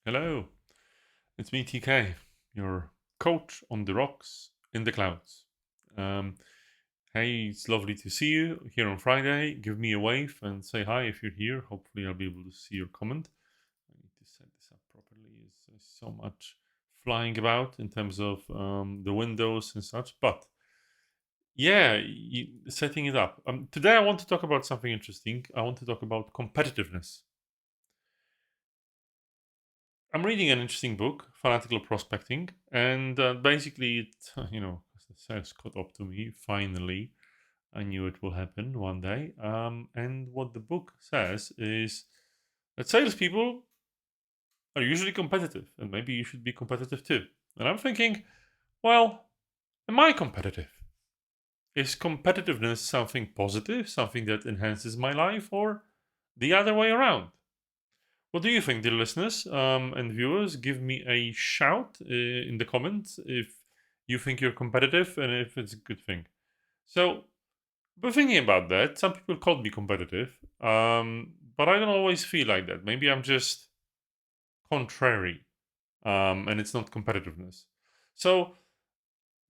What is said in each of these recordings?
Hello, it's me, TK, your coach on the rocks in the clouds. Um, hey, it's lovely to see you here on Friday. Give me a wave and say hi if you're here. Hopefully, I'll be able to see your comment. I need to set this up properly. There's so much flying about in terms of the windows and such. But yeah, setting it up. Today, I want to talk about something interesting. I want to talk about competitiveness. I'm reading an interesting book, Fanatical Prospecting, and basically, it as the sales caught up to me. Finally, I knew it will happen one day. And what the book says is that salespeople are usually competitive, and maybe you should be competitive too. And I'm thinking, well, am I competitive? Is competitiveness something positive, something that enhances my life, or the other way around? What do you think, dear listeners and viewers? Give me a shout in the comments if you think you're competitive and if it's a good thing. So, but thinking about that, some people call me competitive, but I don't always feel like that. Maybe I'm just contrary, and it's not competitiveness. So,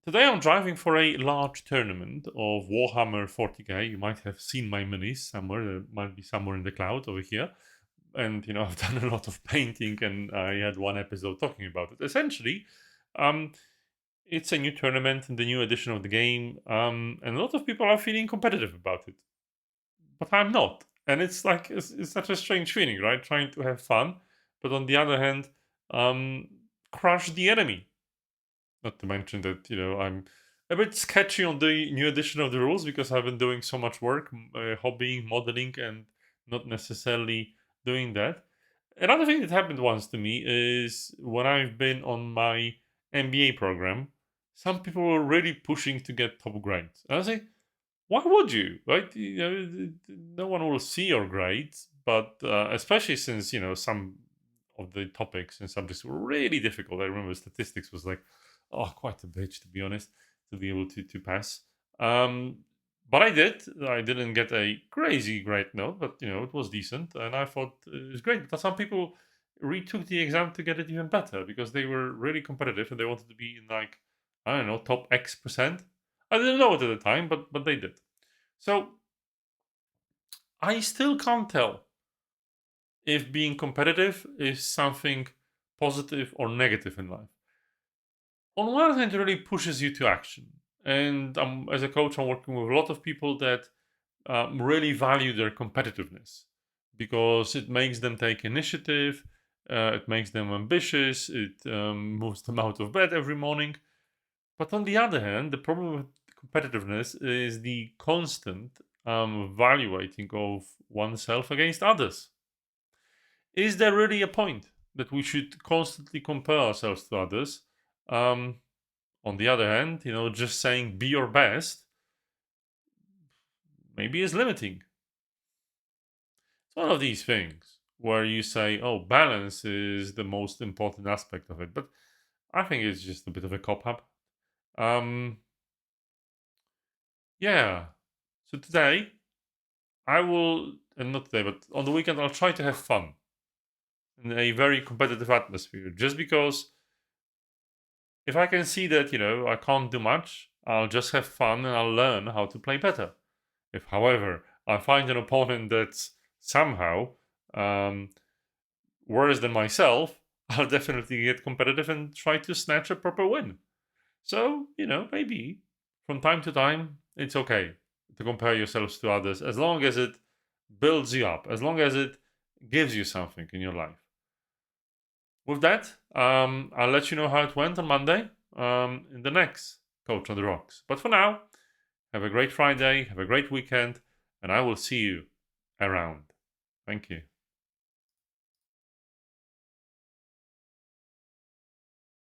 today I'm driving for a large tournament of Warhammer 40k. You might have seen my minis somewhere. There might be somewhere in the cloud over here. And I've done a lot of painting, and I had one episode talking about it. Essentially, um, it's a new tournament and the new edition of the game, and a lot of people are feeling competitive about it, but I'm not. And it's like it's such a strange feeling, right? Trying to have fun, but on the other hand, um, crush the enemy. Not to mention that I'm a bit sketchy on the new edition of the rules because I've been doing so much work, hobbying, modeling, and not necessarily doing that. Another thing that happened once to me is when I've been on my MBA program, some people were really pushing to get top grades. And I was like, why would you? Right? No one will see your grades, but especially since some of the topics and subjects were really difficult. I remember statistics was like, oh, quite a bitch to be honest, to be able to pass. Um, but I did. I didn't get a crazy great note, but it was decent, and I thought it was great. But some people retook the exam to get it even better because they were really competitive and they wanted to be in like I don't know top X%. I didn't know it at the time, but they did. So I still can't tell if being competitive is something positive or negative in life. On one hand, it really pushes you to action. And as a coach, I'm working with a lot of people that really value their competitiveness because it makes them take initiative, it makes them ambitious, it moves them out of bed every morning. But on the other hand, the problem with competitiveness is the constant evaluating of oneself against others. Is there really a point that we should constantly compare ourselves to others? Um, on the other hand, just saying be your best maybe is limiting. It's one of these things where you say, oh, balance is the most important aspect of it. But I think it's just a bit of a cop up. Um, yeah. So today, I will, and not today, but on the weekend, I'll try to have fun in a very competitive atmosphere. Just because if I can see that, I can't do much, I'll just have fun and I'll learn how to play better. If, however, I find an opponent that's somehow um, worse than myself, I'll definitely get competitive and try to snatch a proper win. So, maybe from time to time, it's okay to compare yourselves to others as long as it builds you up, as long as it gives you something in your life. With that, I'll let you know how it went on Monday in the next Coach on the Rocks. But for now, have a great Friday, have a great weekend, and I will see you around. Thank you.